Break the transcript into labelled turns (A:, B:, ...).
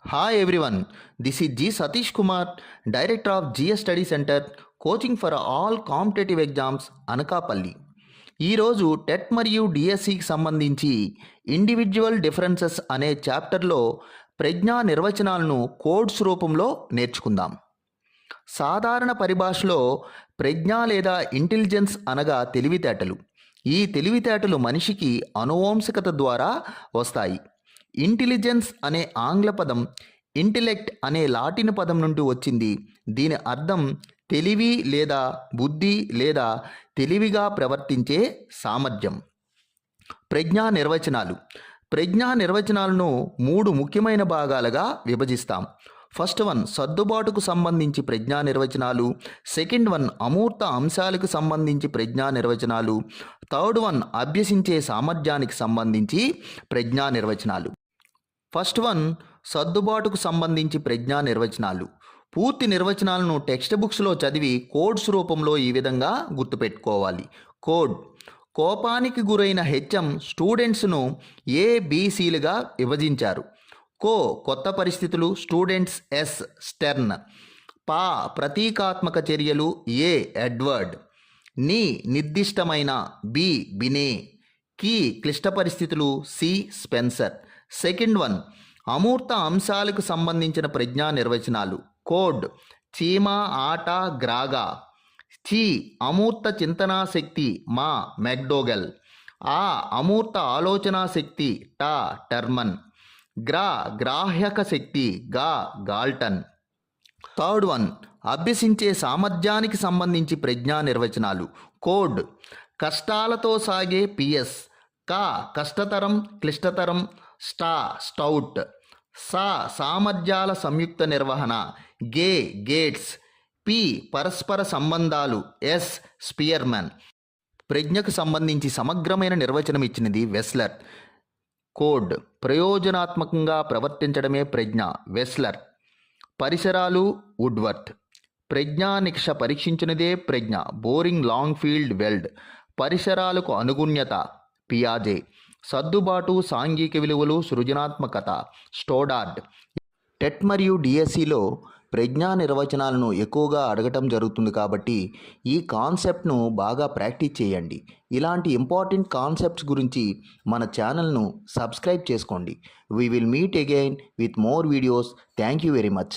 A: Hi everyone, this is G. Satish Kumar, Director of GS Study Center, coaching for all competitive exams Anakapalli. ఈరోజు TET మరియు డిఎస్సికి సంబంధించి individual differences అనే చాప్టర్లో ప్రజ్ఞా నిర్వచనాలను కోడ్స్ రూపంలో నేర్చుకుందాం. సాధారణ పరిభాషలో ప్రజ్ఞ లేదా ఇంటెలిజెన్స్ అనగా తెలివితేటలు. ఈ తెలివితేటలు మనిషికి అనువంశికత ద్వారా వస్తాయి. ఇంటెలిజెన్స్ అనే ఆంగ్ల పదం ఇంటెలెక్ట్ అనే లాటిన్ పదం నుండి వచ్చింది. దీని అర్థం తెలివి లేదా బుద్ధి లేదా తెలివిగా ప్రవర్తించే సామర్థ్యం. ప్రజ్ఞా నిర్వచనాలు. ప్రజ్ఞా నిర్వచనాలను 3 ముఖ్యమైన భాగాలుగా విభజిస్తాం. ఫస్ట్ వన్ సర్దుబాటుకు సంబంధించి ప్రజ్ఞా నిర్వచనాలు, సెకండ్ వన్ అమూర్త అంశాలకు సంబంధించి ప్రజ్ఞా నిర్వచనాలు, థర్డ్ వన్ అభ్యసించే సామర్థ్యానికి సంబంధించి ప్రజ్ఞా నిర్వచనాలు. ఫస్ట్ వన్ సర్దుబాటుకు సంబంధించి ప్రజ్ఞా నిర్వచనాలు. పూర్తి నిర్వచనాలను టెక్స్ట్ బుక్స్లో చదివి కోడ్స్ రూపంలో ఈ విధంగా గుర్తుపెట్టుకోవాలి. కోడ్: కోపానికి గురైన హెచ్ఎం స్టూడెంట్స్ను ఏబిసిలుగా విభజించారు. కొత్త పరిస్థితులు స్టూడెంట్స్ ఎస్ స్టెర్న్. ప్రతీకాత్మక చర్యలు ఏ ఎడ్వర్డ్. నిర్దిష్టమైన బి బినే. క్లిష్ట పరిస్థితులు సి స్పెన్సర్. సెకండ్ వన్ అమూర్త అంశాలకు సంబంధించిన ప్రజ్ఞా నిర్వచనాలు. కోడ్: చీమ ఆట గ్రాగా. అమూర్త చింతనా శక్తి మా మెక్డోగల్. అమూర్త ఆలోచనా శక్తి టర్మన్. గ్రాహ్యక శక్తి గాల్టన్. థర్డ్ వన్ అభ్యసించే సామర్థ్యానికి సంబంధించి ప్రజ్ఞా నిర్వచనాలు. కోడ్: కష్టాలతో సాగే పిఎస్. కష్టతరం క్లిష్టతరం స్టౌట్. సామర్థ్యాల సంయుక్త నిర్వహణ గేట్స్. పరస్పర సంబంధాలు ఎస్ స్పియర్మన్. ప్రజ్ఞకు సంబంధించి సమగ్రమైన నిర్వచనం ఇచ్చినది వెస్లర్. కోడ్: ప్రయోజనాత్మకంగా ప్రవర్తించడమే ప్రజ్ఞ వెస్లర్. పరిసరాలు వుడ్వర్త్. ప్రజ్ఞానిక్ష పరీక్షించినదే ప్రజ్ఞ బోరింగ్ లాంగ్ఫీల్డ్ వెల్డ్. పరిసరాలకు అనుగుణ్యత పియాజే. సర్దుబాటు సాంఘిక విలువలు సృజనాత్మకత స్టోడార్డ్. టెట్ మరియు డిఎస్సిలో ప్రజ్ఞా నిర్వచనాలను ఎక్కువగా అడగటం జరుగుతుంది కాబట్టి ఈ కాన్సెప్ట్ను బాగా ప్రాక్టీస్ చేయండి. ఇలాంటి ఇంపార్టెంట్ కాన్సెప్ట్స్ గురించి మన ఛానల్ను సబ్స్క్రైబ్ చేసుకోండి. We will meet again with more videos. Thank you very much.